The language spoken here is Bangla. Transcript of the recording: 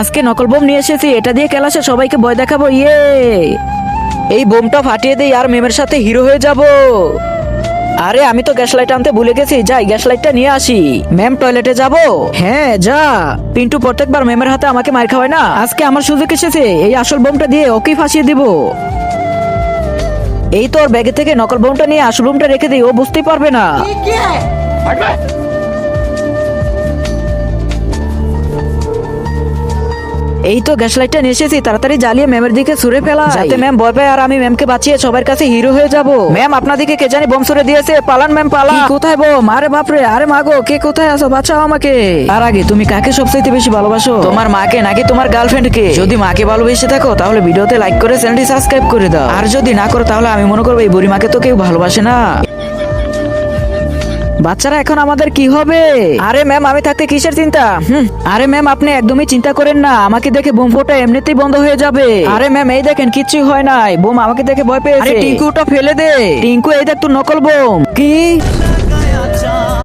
আজকে নকল বোম নিয়ে এসেছি, এটা দিয়ে ক্লাসে সবাইকে ভয় দেখাবো। ইয়ে, এই বোমটা ফাটিয়ে দেই আর ম্যামের সাথে হিরো হয়ে যাব। আরে আমি তো গ্যাস লাইট আনতে ভুলে গেছি, যাই গ্যাস লাইটটা নিয়ে আসি। ম্যাম টয়লেটে যাব? হ্যাঁ যা। পিন্টু প্রত্যেকবার ম্যামের হাতে আমাকে মার খাওয়ায় না, আজকে আমার সুযোগ এসেছে, এই আসল বোমটা দিয়ে ওকেই ফাঁসিয়ে দিব। এই তো ওর ব্যাগে থেকে নকল বোমটা নিয়ে আসল বোমটা রেখে দিই, ও বুঝতেই পারবে না। এই তো গ্যাস লাইটটা নিয়ে এসেছি, তাড়াতাড়ি জ্বালিয়ে ম্যামের দিকে ছুড়ে ফেলা যাতে ম্যাম ভয় পায় আর আমি ম্যামকে বাঁচিয়ে সবার কাছে হিরো হয়ে যাব। ম্যাম আপনার দিকে কে জানি বোম ছুড়ে দিয়েছে, পালান ম্যাম পালান। কোথায় বোম? আরে বাপরে, আরে মাগো, কে কোথায় আছো? বাঁচাও আমাকে। তার আগে তুমি কাকে সবচাইতে বেশি ভালোবাসো? তোমার মাকে নাকি তোমার গার্লফ্রেন্ডকে? যদি মাকে ভালোবেসে থাকো তাহলে ভিডিওতে লাইক করে চ্যানেলটি সাবস্ক্রাইব করে দাও, আর যদি না করো তাহলে আমি মনে করবো এই বুড়ি মাকে তো কেউ ভালোবাসে না। বাচ্চারা এখন আমাদের কি হবে? আরে ম্যাম আমি থাকতে কিসের চিন্তা? আরে ম্যাম আপনি একদমই চিন্তা করেন না, আমাকে দেখে বোম ফোটা এমনিতেই বন্ধ হয়ে যাবে। আরে ম্যাম এই দেখেন কিচ্ছুই হয় নাই, বোম আমাকে দেখে ভয় পেয়েছে। টিঙ্কুটা ফেলে দে। টিঙ্কু এই দেখ তোর নকল বোম। কি?